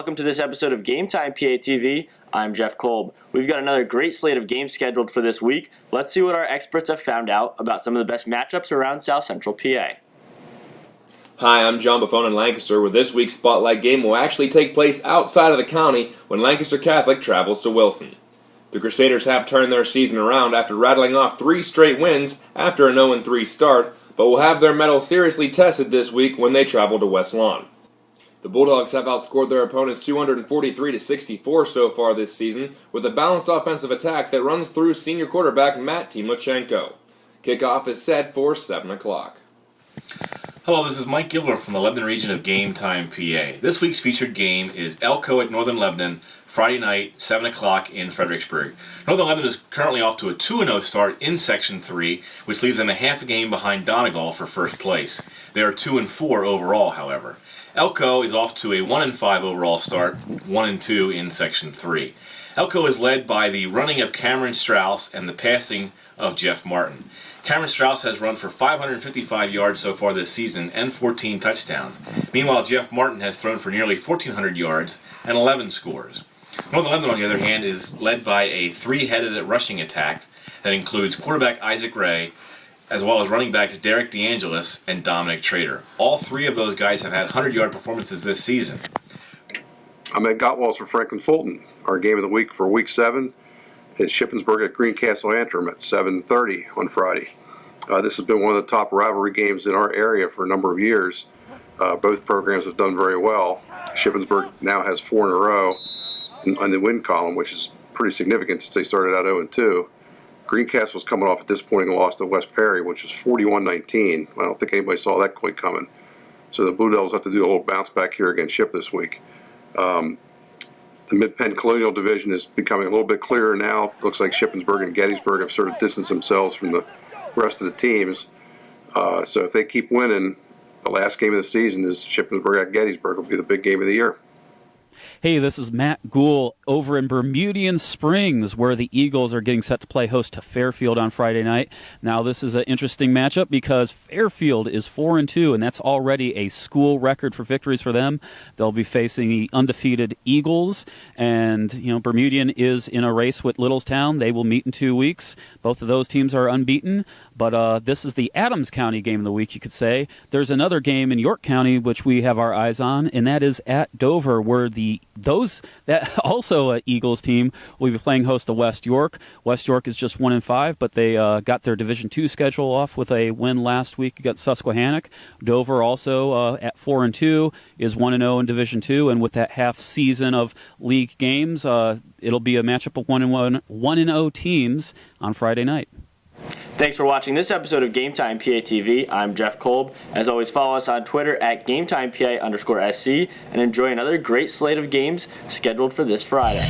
Welcome to this episode of Game Time PA TV. I'm Jeff Kolb. We've got another great slate of games scheduled for this week. Let's see what our experts have found out about some of the best matchups around South Central PA. Hi, I'm John Buffon in Lancaster, where this week's Spotlight game will actually take place outside of the county when Lancaster Catholic travels to Wilson. The Crusaders have turned their season around after rattling off 3 straight wins after an 0-3 start, but will have their mettle seriously tested this week when they travel to West Lawn. The Bulldogs have outscored their opponents 243-64 so far this season, with a balanced offensive attack that runs through senior quarterback Matt Timochenko. Kickoff is set for 7 o'clock. Hello, this is Mike Gilbert from the Lebanon region of Game Time PA. This week's featured game is Elko at Northern Lebanon, Friday night, 7 o'clock in Fredericksburg. Northern Lebanon is currently off to a 2-0 start in Section 3, which leaves them a half a game behind Donegal for first place. They are 2-4 overall, however. Elko is off to a 1-5 overall start, 1-2 in Section 3. Elko is led by the running of Cameron Strauss and the passing of Jeff Martin. Cameron Strauss has run for 555 yards so far this season and 14 touchdowns. Meanwhile, Jeff Martin has thrown for nearly 1,400 yards and 11 scores. Northern Lebanon, on the other hand, is led by a 3-headed rushing attack that includes quarterback Isaac Ray, as well as running backs Derek DeAngelis and Dominic Trader. All 3 of those guys have had 100-yard performances this season. I'm Ed Gottwalls for Franklin Fulton. Our game of the week for Week 7 is Shippensburg at Greencastle Antrim at 7:30 on Friday. This has been one of the top rivalry games in our area for a number of years. Both programs have done very well. Shippensburg now has 4 in a row on the win column, which is pretty significant since they started out 0-2. Greencastle's coming off a disappointing loss to West Perry, which was 41-19. I don't think anybody saw that quite coming. So the Blue Devils have to do a little bounce back here against Ship this week. The Mid-Penn Colonial Division is becoming a little bit clearer now. Looks like Shippensburg and Gettysburg have sort of distanced themselves from the rest of the teams. So if they keep winning, the last game of the season is Shippensburg at Gettysburg will be the big game of the year. Hey, this is Matt Gould over in Bermudian Springs, where the Eagles are getting set to play host to Fairfield on Friday night. Now, this is an interesting matchup because Fairfield is 4-2, and that's already a school record for victories for them. They'll be facing the undefeated Eagles, and Bermudian is in a race with Littlestown. They will meet in 2 weeks. Both of those teams are unbeaten, but this is the Adams County game of the week, you could say. There's another game in York County which we have our eyes on, and that is at Dover, where that also Eagles team will be playing host to West York. West York is just 1-5, but they got their Division II schedule off with a win last week against Susquehannock. Dover also at 4-2 is 1-0 in Division II, and with that half season of league games, it'll be a matchup of 1-0 teams on Friday night. Thanks for watching this episode of Game Time PA TV. I'm Jeff Kolb. As always, follow us on Twitter at GameTimePA_SC and enjoy another great slate of games scheduled for this Friday.